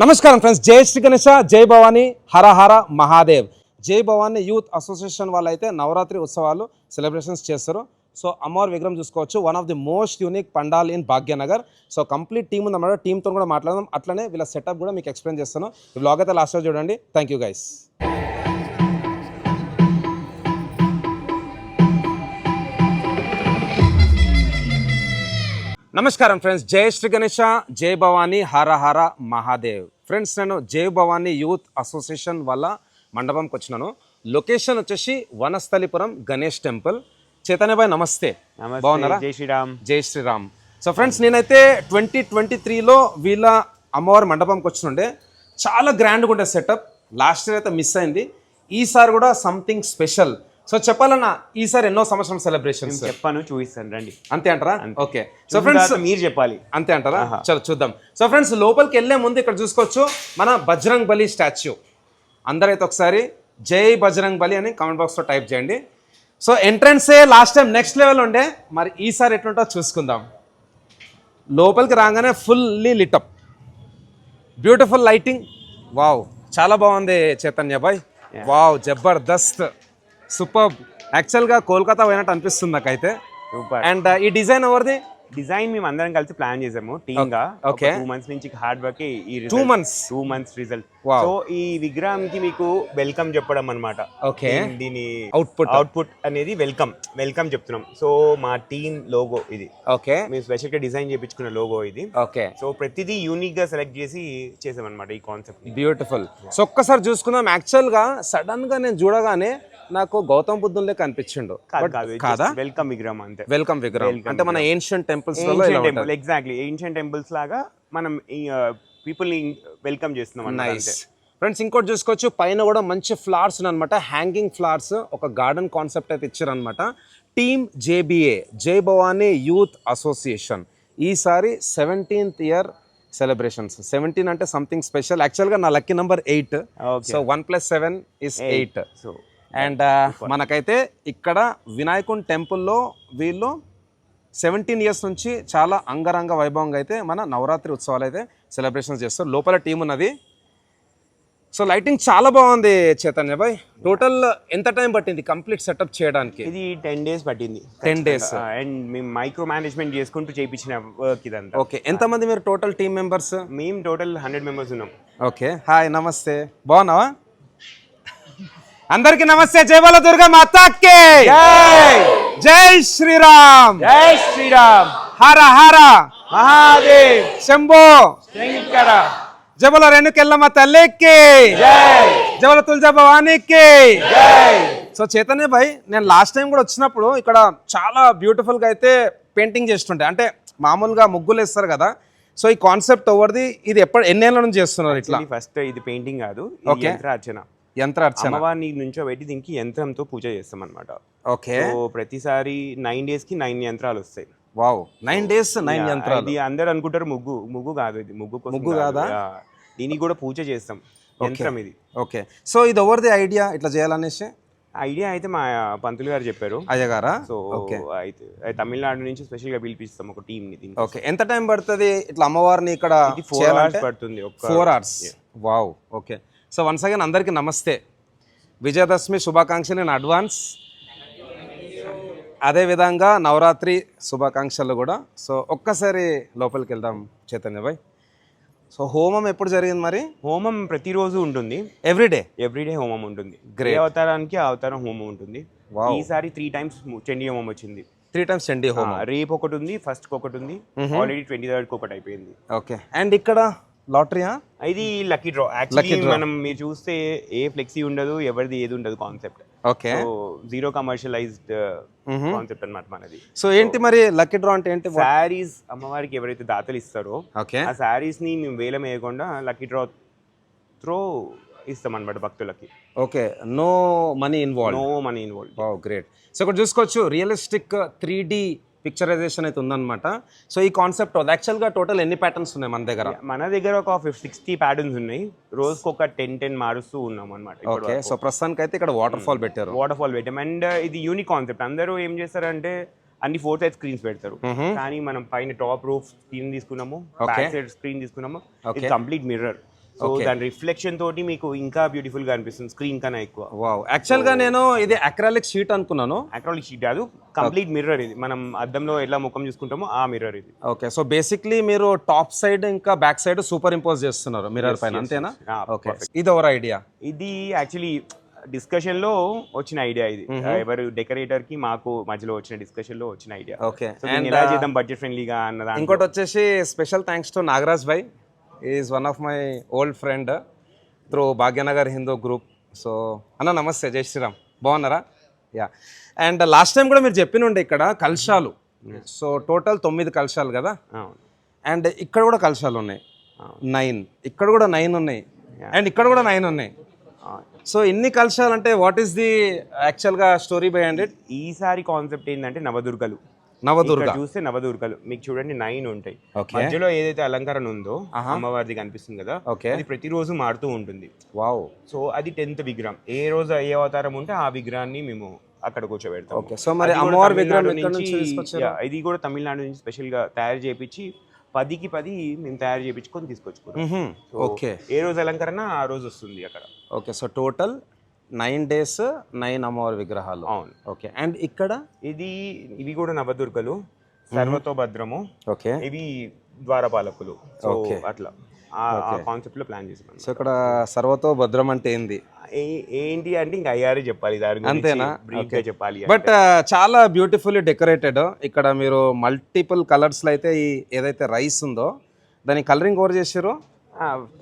నమస్కారం ఫ్రెండ్స్, జై శ్రీ గణేశ, జై భవానీ, హర హర మహాదేవ్. జై భవానీ యూత్ అసోసియేషన్ వాళ్ళు అయితే నవరాత్రి ఉత్సవాలు సెలబ్రేషన్స్ చేస్తారు. సో అమ్మవారి విగ్రహం చూసుకోవచ్చు, one of the most unique pandal in Bhagyanagar. So complete team ఉందన్నమాట, టీంతో కూడా మాట్లాడదాం, అట్లనే వీళ్ళ సెటప్ కూడా మీకు ఎక్స్ప్లెయిన్ చేస్తాను. ఈ బ్లాగ్ అయితే లాస్ట్ చూడండి. Thank you guys. నమస్కారం ఫ్రెండ్స్, జై శ్రీ గణేశ, జై భవానీ, హర హర మహాదేవ్. ఫ్రెండ్స్, నేను జై భవానీ యూత్ అసోసియేషన్ వాళ్ళ మండపంకి వచ్చినాను. లొకేషన్ వచ్చేసి వనస్థలిపురం గణేష్ టెంపుల్. చైతన్య భాయ్ నమస్తే, బాగున్నారా? జై శ్రీరామ్. జై శ్రీరామ్. సో ఫ్రెండ్స్, నేనైతే 2023లో వీళ్ళ అమ్మవారి మండపంకి వచ్చినుండే. చాలా గ్రాండ్గా ఉండే సెటప్. లాస్ట్ ఇయర్ అయితే మిస్ అయింది, ఈసారి కూడా సంథింగ్ స్పెషల్. సో చెప్పాలన్నా ఈసారి ఎన్నో సంవత్సరం సెలబ్రేషన్స్ చెప్పాను, చూపిస్తాను రండి. అంతే అంటారా? ఓకే. సో ఫ్రెండ్స్, మీరు చెప్పాలి. అంతే అంటారా? చలో చూద్దాం. సో ఫ్రెండ్స్, లోపలికి వెళ్ళే ముందు ఇక్కడ చూసుకోవచ్చు మన బజరంగ్ బలి స్టాచ్యూ. అందరైతే ఒకసారి జై బజరంగ్ బలి అని కామెంట్ బాక్స్లో టైప్ చేయండి. సో ఎంట్రన్సే లాస్ట్ టైం నెక్స్ట్ లెవెల్ ఉండే, మరి ఈసారి ఎట్లుంటో చూసుకుందాం. లోపలికి రాగానే fully lit up, beautiful lighting. Wow, చాలా బాగుంది చైతన్య బాయ్. వావ్, జబర్దస్త్, సూపర్. యాక్చువల్గా కోల్కతా పోయినట్టు అనిపిస్తుంది నాకైతే. సూపర్. అండ్ ఈ డిజైన్ ఎవరిది? డిజైన్ మేము అందరం కలిసి ప్లాన్ చేసాము టీమ్ గా. ఓకే. 2 months నుంచి హార్డ్ వర్క్. ఈ 2 months రిజల్ట్. Wow. సో ఈ విగ్రహానికి మీకు వెల్కమ్ చెప్పడం అన్నమాట. ఓకే. దీని అవుట్పుట్ అనేది వెల్కమ్ చెప్తున్నాం. సో మా టీమ్ లోగో ఇది. ఓకే. మేము స్పెషల్ గా డిజైన్ చేయించుకున్న లోగో ఇది. ఓకే. సో ప్రతిదీ యూనిక్ గా సెలెక్ట్ చేసి చేసామన్నమాట ఈ కాన్సెప్ట్. బ్యూటిఫుల్. సో ఒక్కసారి చూసుకుందాం. యాక్చువల్ గా సడన్ గా నేను చూడగానే నాకు గౌతమ్ బుద్ధుని లెక్క అనిపించిండు. కాదా? వెల్కమ్ విగ్రహం అంతే. వెల్కమ్ విగ్రహం అంటే మన ఏన్షియంట్ టెంపుల్స్ లో ఎగ్జాక్ట్లీ ఏన్షియంట్ టెంపుల్స్ లాగా మనం పీపుల్ ని వెల్కమ్ చేస్తున్నాం. నైస్. ఫ్రెండ్స్, ఇంకోటి చూసుకోవచ్చు, పైన కూడా మంచి ఫ్లవర్స్ అనమాట, హ్యాంగింగ్ ఫ్లవర్స్. ఒక గార్డెన్ కాన్సెప్ట్ అయితే ఇచ్చారనమాట. టీమ్ జేబీఏ, జై భవానీ యూత్ అసోసియేషన్. ఈసారి 17th ఇయర్ సెలబ్రేషన్స్. 17 అంటే సంథింగ్ స్పెషల్. యాక్చువల్గా నా lucky number 8. So 1 + 7 = 8. So and మనకైతే ఇక్కడ వినాయకుని టెంపుల్లో వీళ్ళు 17 years నుంచి చాలా అంగరంగ వైభవంగా అయితే మన నవరాత్రి ఉత్సవాలు అయితే సెలబ్రేషన్స్ చేస్తారు. లోపల టీం ఉన్నది. సో లైటింగ్ చాలా బాగుంది చైతన్య భాయ్. టోటల్ ఎంత టైం పట్టింది కంప్లీట్ సెటప్ చేయడానికి? ఇది 10 days పట్టింది. 10 days. అండ్ మేము మైక్రో మేనేజ్మెంట్ చేసుకుంటూ చేయించిన వర్క్ ఇదంతా. ఓకే. ఎంతమంది మీరు టోటల్ టీమ్ మెంబర్స్? మేము టోటల్ 100 members ఉన్నాం. ఓకే. హాయ్, నమస్తే, బాగున్నావా? అందరికి నమస్తే. జై బోలో దుర్గా మాతాకి జై. జై శ్రీరామ్. జై శ్రీరామ్. హర హర మహాదేవ్. శంభో శంకర. జై బోలో రేణుకెళ్ళమ్మ తల్లికి జై. జై బోలో తులజా భవానీకి జై. సో చైతన్య భాయ్, నేను లాస్ట్ టైం కూడా వచ్చినప్పుడు ఇక్కడ చాలా బ్యూటిఫుల్ గా అయితే పెయింటింగ్ చేస్తుంటే, అంటే మామూలుగా ముగ్గులు వేస్తారు కదా. సో ఈ కాన్సెప్ట్ ఎవరిది? ఇది ఎన్నేళ్ళ నుంచి చేస్తున్నారు ఇట్లా? ఫస్ట్ ఇది పెయింటింగ్ కాదు, యంత్రార్చన. అమ్మవారిని నుంచో పెట్టి దీనికి యంత్రంతో పూజ చేస్తాం అనమాట. ఓకే. సో ప్రతిసారి 9 days కి 9 యంత్రాలు వస్తాయి. వావ్, 9 days 9 యంత్రాలు. ఇది అందరు అనుకుంటారు ముగ్గు కాదు, ఇది ముగ్గు కాదా? దీనికి కూడా పూజ చేస్తాం, యంత్రం ఇది. ఓకే. సో ఇది ఎవరిది ఐడియా ఇట్లా చేయాలనేసి? ఐడియా అయితే మా పంతులు గారు చెప్పారు. అయ్యగారా? సో అయితే తమిళనాడు నుంచి స్పెషల్ గా పిలిపిస్తాం ఒక టీమ్ ని. ఓకే. ఎంత టైం పడుతుంది ఇట్లా అమ్మవారిని ఇక్కడ? 4 hours పడుతుంది. 4 hours. Wow. Okay. So once again అందరికీ నమస్తే, విజయదశమి శుభాకాంక్షలు ఇన్ అడ్వాన్స్. అదేవిధంగా నవరాత్రి శుభాకాంక్షలు కూడా. సో ఒక్కసారి లోపలికి వెళ్దాం చైతన్య భాయ్. సో హోమం ఎప్పుడు జరిగింది మరి? హోమం ప్రతిరోజు ఉంటుంది. ఎవ్రీడే హోమం ఉంటుంది. ఏ అవతారానికి అవతారం హోమం ఉంటుంది. ఈసారి 3 times చండీ హోమం వచ్చింది. 3 times చండీ హోమం. రేపు ఒకటి ఉంది, ఫస్ట్ ఒకటి ఉంది, ఆల్రెడీ 23rd ఒకటి అయిపోయింది. ఓకే. అండ్ ఇక్కడ లాటరీయా? ఇది లక్కీ డ్రా. యాక్చువల్లీ మనం మీరు చూస్తే ఏ ఫ్లెక్సీ ఉండదు, ఎవరిది ఏది ఉండదు concept. Okay. Zero commercialised concept అన్నమాట మనది. సో ఏంటి మరి లక్కీ డ్రా అంటే ఏంటి? శారీస్ అమ్మవారికి ఎవరైతే దాతలు ఇస్తారో ఆ శారీస్ ని మేము వేలం వేయకుండా లక్కీ డ్రా త్రో ఇస్తాం అనమాట భక్తులకి. Okay. No money involve. Wow, great. So ఇక్కడ చూసుకోవచ్చు, రియలిస్టిక్ 3D పిక్చరైజేషన్ అయితే ఉందన్నమాట. సో ఈ కాన్సెప్ట్ యాక్చువల్గా టోటల్ ఎన్ని ప్యాటర్న్స్ ఉన్నాయి మన దగ్గర? మన దగ్గర ఒక 60 patterns ఉన్నాయి. రోజుకి ఒక 10 మారుస్తూ ఉన్నాం అనమాట. ఓకే. సో ప్రస్తుతానికి అయితే ఇక్కడ వాటర్ ఫాల్ పెట్టాం. అండ్ ఇది యూనిక్ కాన్సెప్ట్. అందరూ ఏం చేస్తారంటే అన్ని 4 side స్క్రీన్స్ పెడతారు, కానీ మనం పైన టాప్ రూఫ్ స్క్రీన్ తీసుకున్నాము, బ్యాక్ సైడ్ స్క్రీన్ తీసుకున్నాము. ఇది కంప్లీట్ మిర్రర్. సో దాని రిఫ్లెక్షన్ తోటి మీకు ఇంకా బ్యూటిఫుల్ గా అనిపిస్తుంది స్క్రీన్ కన్నా ఎక్కువ. వావ్, యాక్చువల్ గా నేను ఇది అక్రాలిక్ షీట్ అనుకున్నాను. అక్రాలిక్ షీట్ కాదు, కంప్లీట్ మిర్రర్ ఇది. మనం అద్దంలో ఎలా ముఖం చూసుకుంటామో ఆ మిర్రర్ ఇది. ఓకే, సో బేసిక్లీ మీరు టాప్ సైడ్ ఇంకా బ్యాక్ సైడ్ సూపర్ ఇంపోజ్ చేస్తున్నారు మిర్రర్ పైన, అంతేనా? ఓకే, ఇది ఎవర్ ఐడియా? ఇది యాక్చువల్లీ డిస్కషన్ లో వచ్చిన ఐడియా ఇది. ఎవరు డెకరేటర్ కి మాకు మధ్యలో వచ్చిన డిస్కషన్ లో వచ్చిన ఐడియా. ఓకే, ఎలా చేద్దాం బడ్జెట్ ఫ్రెండ్లీగా అన్నదా. ఇంకోటి వచ్చేసి special thanks to Nagaraj Bhai, is one of my old friend through Bhagyanagar Hindu group. So అన్న నమస్తే, జై శ్రీరామ్, బాగున్నారా? యా, అండ్ లాస్ట్ టైం కూడా మీరు చెప్పినుండే ఇక్కడ కలశాలు. సో టోటల్ 9 కలశాలు కదా, అండ్ ఇక్కడ కూడా కలశాలు ఉన్నాయి 9, ఇక్కడ కూడా 9 ఉన్నాయి, అండ్ ఇక్కడ కూడా 9 ఉన్నాయి. సో ఇన్ని కలశాలు అంటే వాట్ ఈస్ ది యాక్చువల్గా స్టోరీ బిహైండ్ ఇట్? ఈసారి కాన్సెప్ట్ ఏంటంటే నవదుర్గలు. చూస్తే నవదుర్గలు మీకు చూడండి 9 ఉంటాయి. మధ్యలో ఏదైతే అలంకరణ ఉందో అమ్మవారిది కనిపిస్తుంది కదా, అది ప్రతిరోజు మారుతూ ఉంటుంది. వావ్, సో అది 10th విగ్రహం. ఏ రోజు ఏ అవతారం ఉంటే ఆ విగ్రహాన్ని మేము అక్కడ కూర్చోబెడతాం. ఓకే, సో మరి అమ్మవారి విగ్రహం ఇది కూడా తమిళనాడు నుంచి స్పెషల్ గా తయారు చేయించి 10కి 10 మేము తయారు చేయించుకొని తీసుకొచ్చుకుంటాం. ఓకే, ఏ రోజు అలంకరణ ఆ రోజు వస్తుంది అక్కడ. ఓకే, సో టోటల్ 9 days 9 అమ్మవారి విగ్రహాలు. అవును. ఓకే, అండ్ ఇక్కడ ఇవి కూడా నవదుర్గలు, సర్వతో భద్రము. ఓకే, ఇవి ద్వారపాలకులు. సో అట్లా ఆ కాన్సెప్ట్ లో ప్లాన్ చేసాం. సో ఇక్కడ సర్వతో భద్రం అంటే ఏంటి అంటే ఇంకా అయ్యారే చెప్పాలి, దాని అంతేనా? బ్రీఫ్ గా చెప్పాలి. బట్ చాలా బ్యూటిఫుల్లీ డెకరేటెడ్. ఇక్కడ మీరు మల్టిపుల్ కలర్స్ లో అయితే ఈ ఏదైతే రైస్ ఉందో దాని కలరింగ్ ఓవర్ చేసారు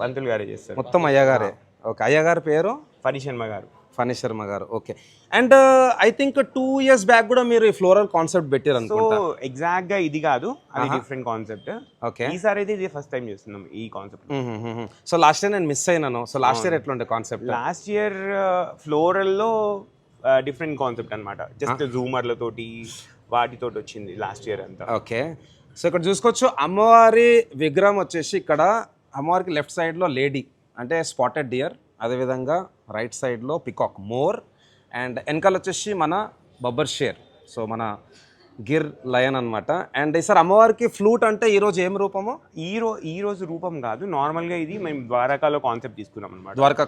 పంతులు గారే చేస్తారు మొత్తం, అయ్యగారే. ఓకే, అయ్యగారి పేరు ఫణి శర్మ గారు. ఫణి శర్మ గారు. Okay, and I think 2 years back కూడా మీరు ఈ ఫ్లోరల్ కాన్సెప్ట్ పెట్టారు అనుకుంటా. సో ఎగ్జాక్ట్ గా ఇది కాదు, అది డిఫరెంట్ కాన్సెప్ట్. ఓకే, ఈసారి అయితే ఇది ఫస్ట్ టైం చేస్తున్నాం ఈ కాన్సెప్ట్. సో లాస్ట్ ఇయర్ నేను మిస్ అయినాను. సో లాస్ట్ ఇయర్ ఎట్లుండే కాన్సెప్ట్? లాస్ట్ ఇయర్ ఫ్లోరల్ లో డిఫరెంట్ కాన్సెప్ట్ అన్నమాట, జస్ట్ జూమర్లతోటి వాటితోటి వచ్చింది లాస్ట్ ఇయర్ అంతా. ఓకే, సో ఇక్కడ చూసుకోవచ్చు అమ్మవారి విగ్రహం వచ్చేసి ఇక్కడ అమ్మవారికి లెఫ్ట్ సైడ్లో లేడీ అంటే స్పాటెడ్ డియర్, అదేవిధంగా రైట్ సైడ్లో పికాక్ మోర్, అండ్ వెనకాల వచ్చేసి మన బబ్బర్ షేర్, సో మన గిర్ లయన్ అనమాట. అండ్ ఈసారి అమ్మవారికి ఫ్లూట్ అంటే ఈరోజు ఏం రూపము? ఈ రోజు రూపం కాదు, నార్మల్గా ఇది మేము ద్వారకాలో కాన్సెప్ట్ తీసుకున్నాం అనమాట. ద్వారకా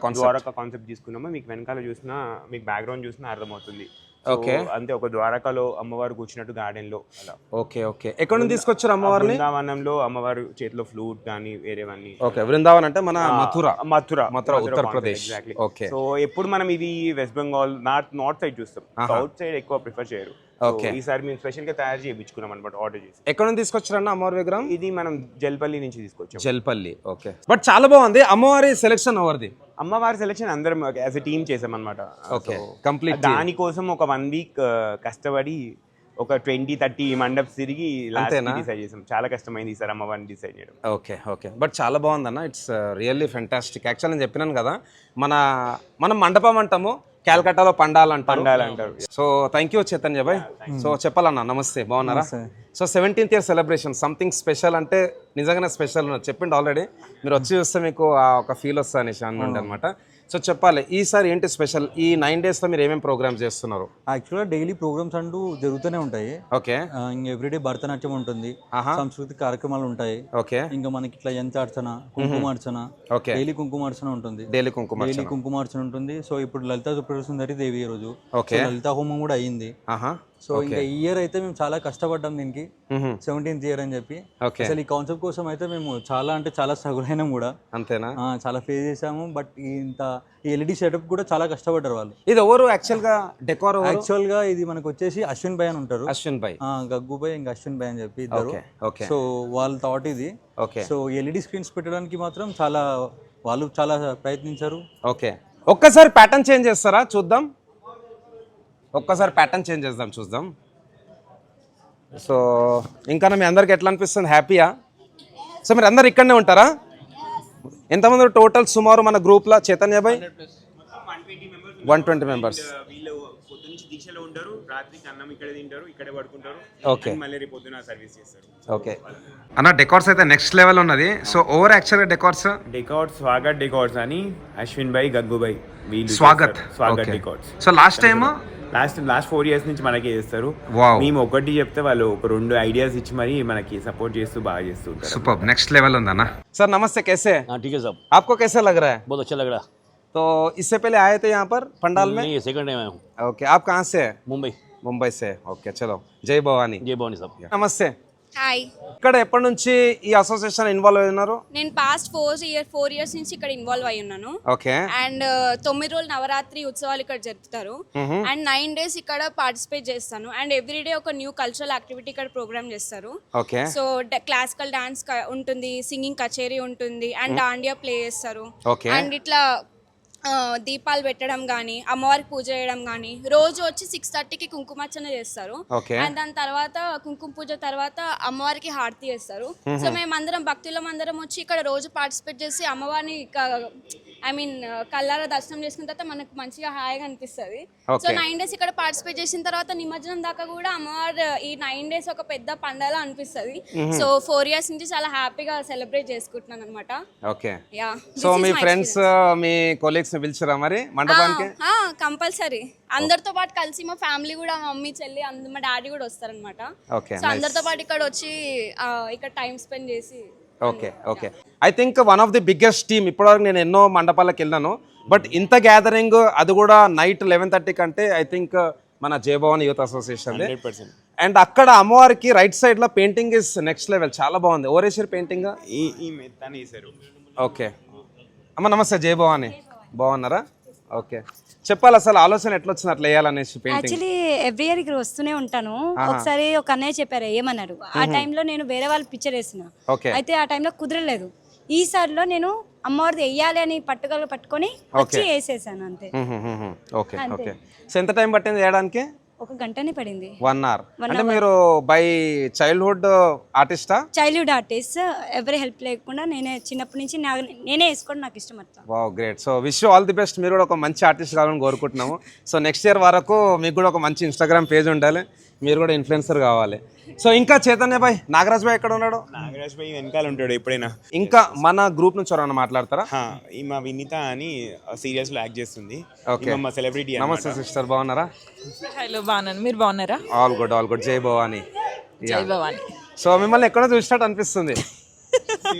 కాన్సెప్ట్ తీసుకున్నాము. మీకు వెనకాల చూసినా, మీకు బ్యాక్గ్రౌండ్ చూసినా అర్థమవుతుంది. ఓకే, అంతే ఒక ద్వారకాలో అమ్మవారు కూర్చున్నట్టు గార్డెన్ లో అలా. ఓకే, ఓకే, ఎక్కడ నుంచి తీసుకొచ్చారు అమ్మవారిని? బృందావనంలో అమ్మవారు చేతిలో ఫ్లూట్ కానీ వేరేవన్నీ. ఓకే, బృందావన్ అంటే మన మథుర ఉత్తరప్రదేశ్. ఓకే, సో ఎప్పుడు మనం ఇది వెస్ట్ బెంగాల్ నార్త్ సైడ్ చూస్తాం, సౌత్ సైడ్ ఎక్కువ ప్రిఫర్ చేయరు. ఓకే, ఈసారి మేము స్పెషల్ గా తయారు చేయించుకున్నాం అనమాట, ఆర్డర్ చేసి. ఎక్కడ నుంచి తీసుకొచ్చారన్న అమ్మవారి విగ్రహం? ఇది మనం జల్పల్లి నుంచి తీసుకొచ్చాం. జల్పల్లి. ఓకే, బట్ చాలా బాగుంది. అమ్మవారి సెలెక్షన్ ఎవరిది? అమ్మవారి సెలెక్షన్ అందరం యాజ్ ఎ టీమ్ చేసాం అనమాట. Okay, complete. దానికోసం ఒక 1 week కష్టపడి ఒక 20-30 మండప్స్ తిరిగి డిసైడ్ చేసాం. చాలా కష్టమైంది ఈసారి అమ్మవారిని డిసైడ్ చేయడం. ఓకే, ఓకే, బట్ చాలా బాగుందన్న. It's really fantastic. యాక్చువల్ నేను చెప్పినాను కదా, మనం మండపం అంటాము, క్యాల్కటాలో పండాల్ అంటారు. So thank you Chaitanya Bhai. So చెప్పాలన్నా, నమస్తే, బాగున్నారా? So 17th year celebration something special అంటే నిజంగానే స్పెషల్ చెప్పిండు ఆల్రెడీ. మీరు వచ్చి చూస్తే మీకు ఒక ఫీల్ వస్తుంది అనేసి అనుకోండి అనమాట. సో చెప్పాలి ఈసారి ఏంటి స్పెషల్? ఈ 9 days లో మీరు ఏమేమి ప్రోగ్రామ్స్ చేస్తున్నారు? యాక్చువల్గా డైలీ ప్రోగ్రామ్స్ అంటూ జరుగుతూనే ఉంటాయి. ఓకే, ఎవ్రీడే భరతనాట్యం ఉంటుంది, సాంస్కృతిక కార్యక్రమాలు ఉంటాయి. ఓకే, ఇంకా మనకి ఇట్లా యంత్రార్చన, కుంకుమార్చన, డైలీ కుంకుమార్చన ఉంటుంది. డైలీ కుంకుమార్చన ఉంటుంది. సో ఇప్పుడు లలితా సుందరి దేవి రోజు లలితా హోమం కూడా అయ్యింది. సో ఇంకా ఈ ఇయర్ అయితే మేము చాలా కష్టపడ్డాం దీనికి, 17th year అని చెప్పి. అసలు ఈ కాన్సెప్ట్ కోసం అయితే మేము చాలా స్ట్రగుల్ అయినాం కూడా. అంతేనా? చాలా ఫేస్ చేసాము. బట్ ఈ ఎల్ఈడి సెటప్ కూడా చాలా కష్టపడ్డారు వాళ్ళు. ఇది ఎవరు యాక్చువల్ గా ఇది మనకు వచ్చేసి అశ్విన్ భాయ్ అని ఉంటారు. అశ్విన్ భాయ్, గగ్గు భాయ్, ఇంకా అశ్విన్ భాయ్ అని చెప్పి ఇద్దరు. సో వాళ్ళ థాట్ ఇది. సో ఎల్ఈడి స్క్రీన్స్ పెట్టడానికి మాత్రం వాళ్ళు చాలా ప్రయత్నించారు. ఓకే, ఒక్కసారి ప్యాటర్న్ చేంజ్ చేస్తారా చూద్దాం? ఒక్కసారి ప్యాటర్న్ చేంజ్ చూద్దాం. సో ఇంకా మీ అందరికి ఎట్లా అనిపిస్తుంది? హ్యాపీయా? సో మీరు అందరు ఇక్కడనే ఉంటారా? ఎంతమంది టోటల్ సుమారు మన గ్రూప్లో? చైతన్య భాయ్ 120 members. వీళ్ళు పొద్దున్నుంచి దీక్షలో ఉంటారు, రాత్రికి అన్నం ఇక్కడే తింటారు, ఇక్కడే పడుకుంటారు. ఓకే, మళ్ళీ రేపు పొద్దున సర్వీస్ చేస్తారు. ఓకే అన్న, డెకార్స్ అయితే నెక్స్ట్ లెవెల్ ఉన్నది. సో ఓవర్ యాక్చువల్గా డెకార్స్ స్వాగత్ డెకార్స్ అని అశ్విన్ భాయ్, గగ్గు భాయ్ వీళ్ళు Swagat decors. So last time last 4 years నుంచి మనకే చేస్తారు. Wow. మేము ఒకటి చెప్తే వాళ్ళు ఒక 2 ఐడియాస్ ఇచ్చి మరి మనకి సపోర్ట్ చేస్తూ బాగా చేస్తూ ఉంటారు. సూపర్, నెక్స్ట్ లెవెల్ ఉందన్న. సార్ నమస్తే, कैसे हाँ ठीक है साहब, आपको कैसा लग रहा है? बहुत अच्छा लग रहा है. तो इससे पहले आए थे यहाँ पर पंडाल में? नहीं, सेकंड टाइम आया हूँ. ओके, आप कहाँ से है? मुंबई. मुंबई से. ओके, चलो जय भवानी. जय भवानी साहब. నమస్తే. హాయ్, ఇక్కడ ఎప్పటి నుంచి ఈ అసోసియేషన్ ఇన్వాల్వ్ అయి ఉన్నారు? నేను పాస్ట్ 4 years నుంచి ఇక్కడ ఇన్వాల్వ్ అయి ఉన్నాను. ఓకే. అండ్ 9 రోజులు నవరాత్రి ఉత్సవాలు ఇక్కడ జరుపుతారు. అండ్ 9 days ఇక్కడ పార్టిసిపేట్ చేస్తాను. అండ్ ఎవ్రీడే ఒక న్యూ కల్చరల్ యాక్టివిటీ ఇక్కడ ప్రోగ్రామ్ చేస్తారు. ఓకే. సో క్లాసికల్ డాన్స్ ఉంటుంది, సింగింగ్ కచేరీ ఉంటుంది, అండ్ డాండియా ప్లే చేస్తారు. ఓకే. అండ్ ఇట్లా దీపాలు పెట్టడం కానీ, అమ్మవారికి పూజ చేయడం కానీ, రోజు వచ్చి 6:30కి కుంకుమార్చన చేస్తారు. ఓకే. అండ్ దాని తర్వాత కుంకుమ పూజ తర్వాత అమ్మవారికి హారతి చేస్తారు. సో మేమందరం భక్తులం అందరం వచ్చి ఇక్కడ రోజు పార్టిసిపేట్ చేసి అమ్మవారిని కళ్ళారా దర్శనం చేసుకున్న తర్వాత మనకు మంచిగా హాయిగా అనిపిస్తుంది. సో 9 days ఇక్కడ పార్టిసిపేట్ చేసిన తర్వాత నిమజ్జనం దాకా కూడా అమ్మవారు ఈ 9 days ఒక పెద్ద పండగ అనిపిస్తుంది. సో 4 years నుంచి చాలా హ్యాపీగా సెలబ్రేట్ చేసుకుంటున్నాను అనమాట. ఓకే. యా. సో మీ ఫ్రెండ్స్, మీ కొలీగ్స్ పిలిచారా మరి మండపానికి? కంపల్సరీ అందరితో పాటు కలిసి మా ఫ్యామిలీ కూడా, మా మమ్మీ చెల్లి మా డాడీ కూడా వస్తారనమాట. సో అందరితో పాటు ఇక్కడ వచ్చి ఇక్కడ టైం స్పెండ్ చేసి. Okay. Okay. I think one of the biggest team. ఇప్పటివరకు నేను ఎన్నో మండపాలకు వెళ్ళాను, బట్ ఇంత గ్యాదరింగ్, అది కూడా నైట్ 11:30 కంటే ఐ థింక్ మన జయభవాని యూత్ అసోసియేషన్. 100%. అండ్ అక్కడ అమ్మవారికి రైట్ సైడ్ లో పెయింటింగ్ ఇస్ నెక్స్ట్ లెవెల్, చాలా బాగుంది. ఓరేశ్వరి పెయింటింగ్ ఈ మెత్తని వేశారు. ఓకే అమ్మ, నమస్తే. జయభవాని, బాగున్నారా? ఓకే, చెప్పాలి అసలు ఆలోచన ఎట్లా వచ్చింది అట్లా వేయాలనేసి పెయింటింగ్? యాక్చువల్లీ ఎవ్రీ ఇయర్ ఇక్కడ వస్తూనే ఉంటాను. ఒకసారి ఒక అన్నయ్య చెప్పారు ఏమన్నారు, ఆ టైంలో నేను వేరే వాళ్ళ పిక్చర్ వేసిన, అయితే ఆ టైంలో కుదరలేదు. ఈసారిలో నేను అమ్మవారిది వెయ్యాలి అని పట్టుకొని వచ్చి వేసేసాను అంతే. ఓకే. ఓకే. సో ఎంత టైం పట్టింది వేయడానికి? 1 గంటనే పడింది. 1 hour. అంటే మీరు బై చైల్డ్హుడ్ ఆర్టిస్టా? చైల్డ్హుడ్ ఆర్టిస్ట్, ఎవరి హెల్ప్ లేకుండా నేనే చిన్నప్పటి నుంచి నేనే వేసుకోవడం నాకు ఇష్టం అట్లా. Wow, great. So wish all the best. మీరు కూడా ఒక మంచి ఆర్టిస్ట్ కావాలని కోరుకుంటున్నాము. సో నెక్స్ట్ ఇయర్ వరకు మీకు కూడా ఒక మంచి ఇన్స్టాగ్రామ్ పేజ్ ఉండాలి, మీరు కూడా ఇన్ఫ్లుయెన్సర్ కావాలి. సో ఇంకా చైతన్య భాయ్, నాగరాజ్ భాయ్ ఎక్కడ ఉన్నాడు? నాగరాజ్ భాయ్ వెనకాల ఉంటాడు ఎప్పుడైనా. ఇంకా మన గ్రూప్ నుంచి ఎవరైనా మాట్లాడతారా? మా వినీత అని సీరియల్స్ లో యాక్ట్ చేస్తుంది. ఓకే. మా సెలబ్రిటీ. నమస్తే సిస్టర్, బాగున్నారా? హలో, బాగున్నాను. మీరు బాగున్నారా? All good, all good. జై భవాని. జై భవాని. సో మిమ్మల్ని ఎక్కడో చూసినట్టు అనిపిస్తుంది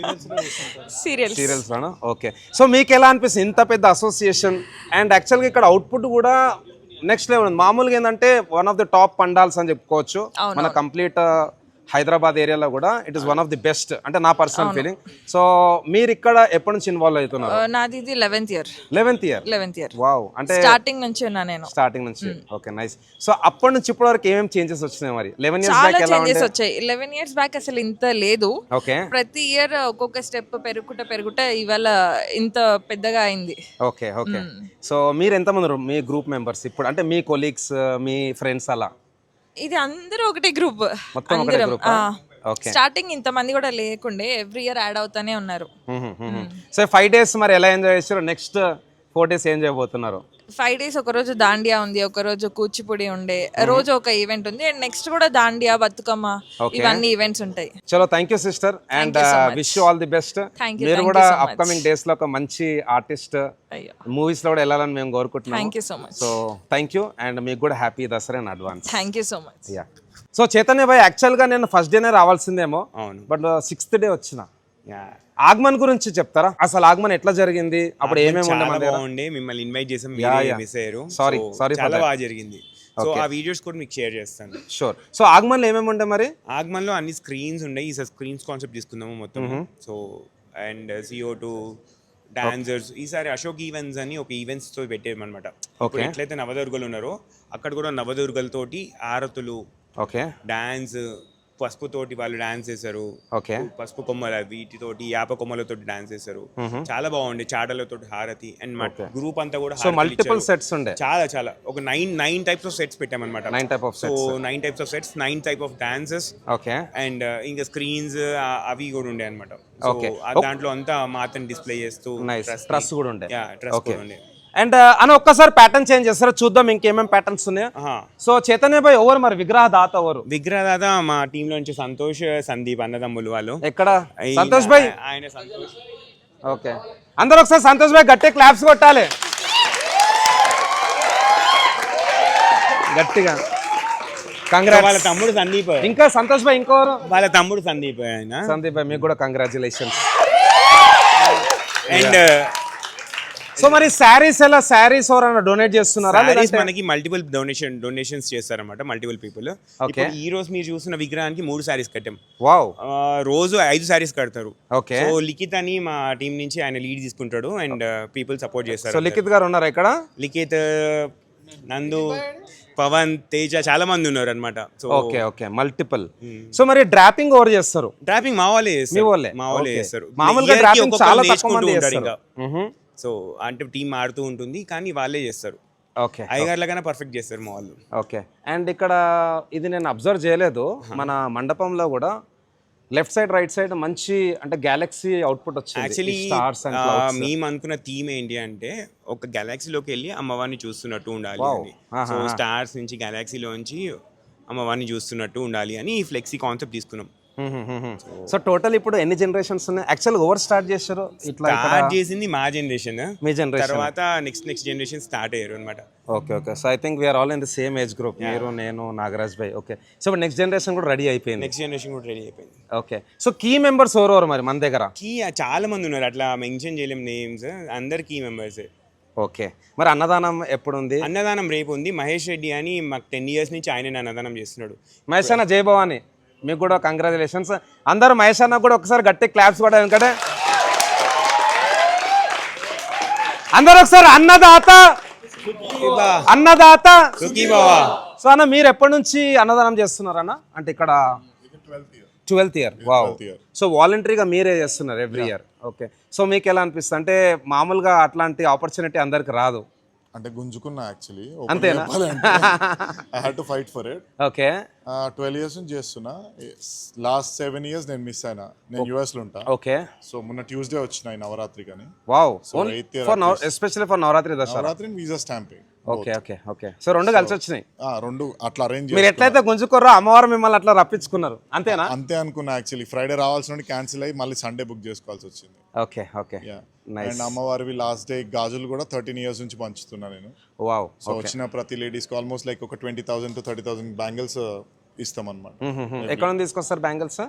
సీరియల్స్ లోనా? ఓకే. సో మీకు ఎలా అనిపిస్తుంది ఇంత పెద్ద అసోసియేషన్? అండ్ యాక్చువల్గా ఇక్కడ అవుట్పుట్ కూడా నెక్స్ట్ లెవెల్ ఉంది. మామూలుగా ఏంటంటే one of the top pandals అని చెప్పుకోవచ్చు మన కంప్లీట్ హైదరాబాద్ ఏరియాలో కూడా. It is one of the best అంటే నా పర్సనల్ ఫీలింగ్. సో మీరు ఇక్కడ ఎప్పటి నుంచి ఇన్వాల్వ్ అవుతున్నారు? నాది ఇది 11th year. 11th year. Wow. అంటే స్టార్టింగ్ నుంచి ఉన్నా నేను. స్టార్టింగ్ నుంచి. Okay, nice. సో అప్పటి నుంచి ఇప్పటి వరకు ఏమేం చేంజెస్ వచ్చినాయి మరి? 11 years చాలా బ్యాక్ ఎలా చేంజెస్ ఉండే? వచ్చాయి. 11 years బ్యాక్ అసలు ఇంత లేదు. ఓకే. ప్రతి ఇయర్ ఒక్కొక్క స్టెప్ పెరుగుట ఇవాళ ఇంత పెద్దగా అయింది. ఓకే. ఓకే. సో మీరు ఎంతమంది ఉన్నారు మీ గ్రూప్ మెంబర్స్ ఇప్పుడు? అంటే మీ కొలీగ్స్, మీ ఫ్రెండ్స్ అలా? ఇది అందరూ ఒకటే గ్రూప్. మొత్తం ఒకటే group ఆ? ఓకే. స్టార్టింగ్ ఇంతమంది కూడా లేకుండే, ఎవ్రీ ఇయర్ యాడ్ అవుతానే ఉన్నారు. సో 5 days మరి ఎలా ఎంజాయ్ చేస్తారు? నెక్స్ట్ 4 days ఏం చేయబోతున్నారు? 5 days ఒక రోజు దాండియా ఉంది, ఒక రోజు కూచిపూడి ఉండే, రోజు ఒక ఈవెంట్ ఉంది. అండ్ నెక్స్ట్ కూడా దాండియా, బతుకమ్మ, ఇవన్నీ ఈవెంట్స్ ఉంటాయి. చలో, thank you sister and wish you all the best. మీరు కూడా అప్కమింగ్ డేస్ లో ఒక మంచి ఆర్టిస్ట్, మూవీస్ లో కూడా వెళ్ళాలని మేము కోరుకుంటున్నాం. Thank you so much. So thank you and మీకు కూడా happy Dasara in advance. Thank you so much. Yeah. So Chaitanya Bhai, actual గా నేను ఫస్ట్ డేనే రావాల్సిందేమో, బట్ 6th day వచ్చిన. ఆగమన్ గురించి చెప్తారా? అసలు ఆగమన్ ఎట్లా జరిగింది? అప్పుడు ఏమేమి ఉండే? మిమ్మల్ని ఇన్వైట్ చేసాం, మీరే మిస్ అయ్యారు. సారీ చాలా బాగా జరిగింది. సో ఆ వీడియోస్ కూడా మీకు షేర్ చేస్తాను. షూర్. సో ఆగమన్ లో ఏమేమి ఉండే మరి? ఆగమన్ లో అన్ని స్క్రీన్స్ ఉన్నాయి. ఈ స్క్రీన్స్ కాన్సెప్ట్ తీసుకుందాము మొత్తం. సో అండ్ CO2 డాన్సర్స్, ఈసారి అశోక్ ఈవెంట్స్ అని ఒక ఈవెంట్స్ తో పెట్టేమన్నమాట. ఇప్పుడు ఎట్లయితే నవదుర్గలు ఉన్నారో అక్కడ కూడా నవదుర్గలతోటి ఆరతులు, ఓకే, డాన్స్, పసుపు తోటి వాళ్ళు డాన్స్ చేశారు. ఓకే. పసుపు కొమ్మల వీటితోటి, యాప కొమ్మలతో డాన్స్ చేశారు. చాలా బాగుంది. చాటలతో హారతి. అండ్ మా గ్రూప్ అంతా కూడా మల్టిపుల్ సెట్స్ ఉండే. చాలా ఒక 9 types of సెట్స్ పెట్టామన్నమాట. 9 type of sets. So 9 types of sets, 9 type of dances. Okay. And ఇంకా స్క్రీన్స్ అవి కూడా ఉండే అన్నమాట. సో దాంట్లో అంతా మాతని డిస్ప్లే చేస్తూ ట్రస్ కూడా ఉండే. ట్రస్ కూడా ఉండే. అండ్ అని ఒక్కసారి ప్యాటర్న్ చేంజ్ చేస్తారా? చూద్దాం ఇంకేమేం ప్యాటర్న్స్ ఉన్నాయో. సో చైతన్య భాయ్, ఎవరు మరి విగ్రహదాత? ఎవరు విగ్రహదాత? మా టీమ్ లో నుంచి సంతోష్, సందీప్ అన్నదమ్ములు వాళ్ళు. ఎక్కడ సంతోష్ భాయ్? ఆయన సంతోష్. ఓకే, అందరూ ఒకసారి సంతోష్ భాయ్ గట్టి క్లాప్స్ కొట్టాలి. గట్టిగా కంగ్రాట్స్. వాళ్ళ తమ్ముడు సందీప్, ఇంకా సంతోష్ భాయ్ ఇంకోరు వాళ్ళ తమ్ముడు సందీప్ ఆయన. సందీప్ భాయ్ మీకు కూడా కంగ్రాచులేషన్స్. అండ్ సో మరి శారీస్ ఎలా, శారీస్ ఎవరైనా డొనేట్ చేస్తున్నారా? మనకి మల్టిపుల్ డొనేషన్స్ చేస్తారన్నమాట, మల్టిపుల్ పీపుల్. ఈ రోజు మీరు చూస్తున్న విగ్రహానికి 3 శారీస్ కట్టాం. వావ్. రోజు 5 శారీస్ కడతారు. ఓకే. సో లిఖిత్ అని మా టీం నుంచి ఆయన లీడ్ తీసుకుంటాడు అండ్ పీపుల్ సపోర్ట్ చేస్తారు. సో లిఖిత్ గారు ఉన్నారా ఇక్కడ? లిఖిత్, నందు, పవన్, తేజ చాలా మంది ఉన్నారు అనమాట. So okay okay multiple. So మరి డ్రాపింగ్ ఎవరు చేస్తారు? డ్రాపింగ్ మా వాళ్ళే మీ చేస్తారు. వాళ్ళే? మా వాళ్ళే ఓకే. చేస్తారు. మామూలుగా Year కి డ్రాపింగ్ ఒక్కొక్కరు చాలా తక్కువ నేర్చుకుంటూ మంది ఉంటారు చేస్తారు. ఇంకా. సో అంటే టీం మారుతూ ఉంటుంది కానీ వాళ్ళే చేస్తారు. ఓకే అయ్యగార్ల కన్నా పర్ఫెక్ట్ చేస్తారు మా వాళ్ళు. ఓకే. అండ్ ఇక్కడ ఇది నేను అబ్జర్వ్ చేయలేదు, మన మండపంలో కూడా లెఫ్ట్ సైడ్ రైట్ సైడ్ మంచి అంటే గ్యాలక్సీ అవుట్పుట్ వచ్చింది. Actually stars and clouds. మేము అనుకున్న థీమ్ ఏంటి అంటే ఒక గెలాక్సీలోకి వెళ్ళి అమ్మవారిని చూస్తున్నట్టు ఉండాలి అని. సో స్టార్స్ నుంచి గెలాక్సీలోంచి అమ్మవారిని చూస్తున్నట్టు ఉండాలి అని ఈ ఫ్లెక్సీ కాన్సెప్ట్ తీసుకున్నాం. సో టోటల్ ఇప్పుడు ఎన్ని జనరేషన్స్ ఉన్నాయి? యాక్చువల్గా ఓవర్ స్టార్ట్ చేశారు ఇట్లా? స్టార్ట్ చేసింది మా జనరేషన్, మీ జనరేషన్ తర్వాత నెక్స్ట్ జనరేషన్ స్టార్ట్ అయ్యారు అనమాట. Okay okay. So I think we are all in the same age group, మీరు, నేను, నాగరాజ్ భాయ్. ఓకే. సో ఇప్పుడు నెక్స్ట్ జనరేషన్ కూడా రెడీ అయిపోయింది. నెక్స్ట్ జనరేషన్ కూడా రెడీ అయిపోయింది. ఓకే. సో కీ మెంబర్స్ ఎవరెవరు మరి మన దగ్గర? కీ చాలా మంది ఉన్నారు, అట్లా మెన్షన్ చేయలేం నేమ్స్, అందరు కీ మెంబర్స్. ఓకే. మరి అన్నదానం ఎప్పుడు ఉంది? అన్నదానం రేపు ఉంది. మహేష్ రెడ్డి అని మాకు 10 years నుంచి ఆయన అన్నదానం చేస్తున్నాడు. మహేష్ అన్న జై భవాని, మీకు కూడా కంగ్రాచులేషన్స్. అందరూ మహేష్ అన్న కూడా ఒకసారి గట్టి క్లాప్స్ కూడా, ఎందుకంటే అందరూ ఒకసారి అన్నదాత అన్నదాత. సో అన్న మీరు ఎప్పటి నుంచి అన్నదానం చేస్తున్నారన్న? అంటే ఇక్కడ 12th year. వావ్. సో వాలంటరీగా మీరే చేస్తున్నారు ఎవ్రీ ఇయర్? ఓకే. సో మీకు ఎలా అనిపిస్తుంది? అంటే మామూలుగా అట్లాంటి ఆపర్చునిటీ అందరికి రాదు. అంటే గుంజుకున్నా యాక్చువల్లీ. అంతేనా? I had to fight for it. Okay. 12 years నుంచి చేస్తున్నా. లాస్ట్ 7 years నేను మిస్ అయినా. నేను యుఎస్ లో ఉంటా. ఓకే. సో మొన్న ట్యూస్డే వచ్చిన నవరాత్రి కానీ. Wow. Especially for Navratri Dussehra. Navratri visa stamping. Okay okay okay. So రెండు కలిసి వచ్చినాయి. రెండు అట్లా అరేంజ్. మీరు ఎట్లయితే గుంజుకోరో అమ్మవారు మిమ్మల్ని అట్లా రప్పించుకున్నారు, అంతేనా? అంతే అనుకున్నా యాక్చువల్లీ. ఫ్రైడే రావాల్సిన క్యాన్సిల్ అయ్యి మళ్ళీ సండే బుక్ చేసుకోవాల్సి వచ్చింది. Okay okay. అండ్ అమ్మవారివి లాస్ట్ డే గాజులు కూడా 13 years నుంచి పంచుతున్నా నేను. వావ్. సో వచ్చిన ప్రతి లేడీస్ కి ఆల్మోస్ట్ లైక్ ఒక 20,000 to 30,000 బ్యాంగిల్స్ ఇస్తాం అనమాట. ఎక్కడ నుంచి తీసుకొస్తారు బ్యాంగిల్స్?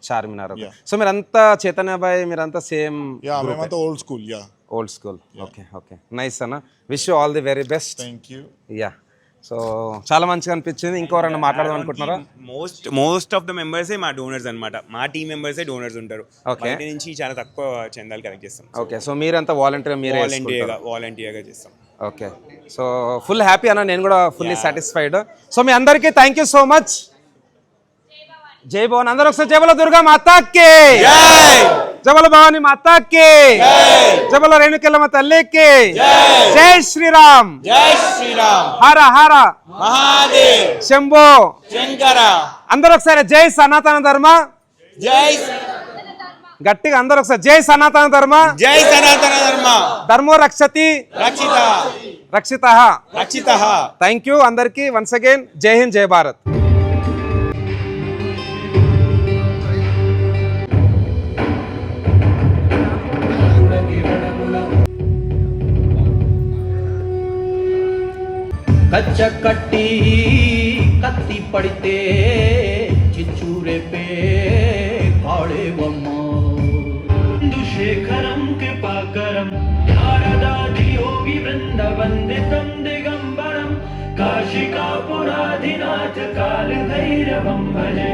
చార్మినార్. సో మీరంతా చైతన్య బాయ్, మీరంతా సేమ్? మేమంతా old school. Old school. Okay okay. Nice అన్న. Wish you all the very best. Thank you. Yeah. So చాలా మంచిగా అనిపించింది. ఇంకెవరైనా మాట్లాడదాం అనుకుంటున్నారా? మోస్ట్ ఆఫ్ ద మెంబర్సే మా డోనర్స్ అనమాట. మా టీం మెంబర్సే డోనర్స్ ఉంటారు. బయట నుంచి చాలా తక్కువ చందాలు కలెక్ట్ చేస్తాం. ఓకే. సో మీరంతా వాలంటీర్గా చేస్తాం. ఓకే. సో ఫుల్ హ్యాపీ అన్న, నేను కూడా ఫుల్లీ సాటిస్ఫైడ్. సో మీ అందరికీ థ్యాంక్ యూ సో మచ్. జై భవన్. అందరూ ఒకసారి జై బోలో దుర్గా మాతాకి, జై బోలో భవాని మాతాకి, జై బోలో రేణుకెళ్ళమ్మ తల్లికి, జై శ్రీరామ్, హర హర మహాదేవ్, శంభో శంకర. అందరూ ఒకసారి జై సనాతన ధర్మ, గట్టిగా అందరూ ఒకసారి జై సనాతన ధర్మ, ధర్మో రక్షతి రక్షితః. థ్యాంక్ యూ అందరికీ వన్స్ అగైన్. జై హింద్, జై భారత్. కచ్చ కట్టి కత్తి పడితే చిచ్చూరే పే కాళే బొమ్మ దుశేఖరం కృపాకరం శారదాది యోగి వృంద వందితం దిగంబరం కాశికాపురాధినాథ కాల భైరవం భజే.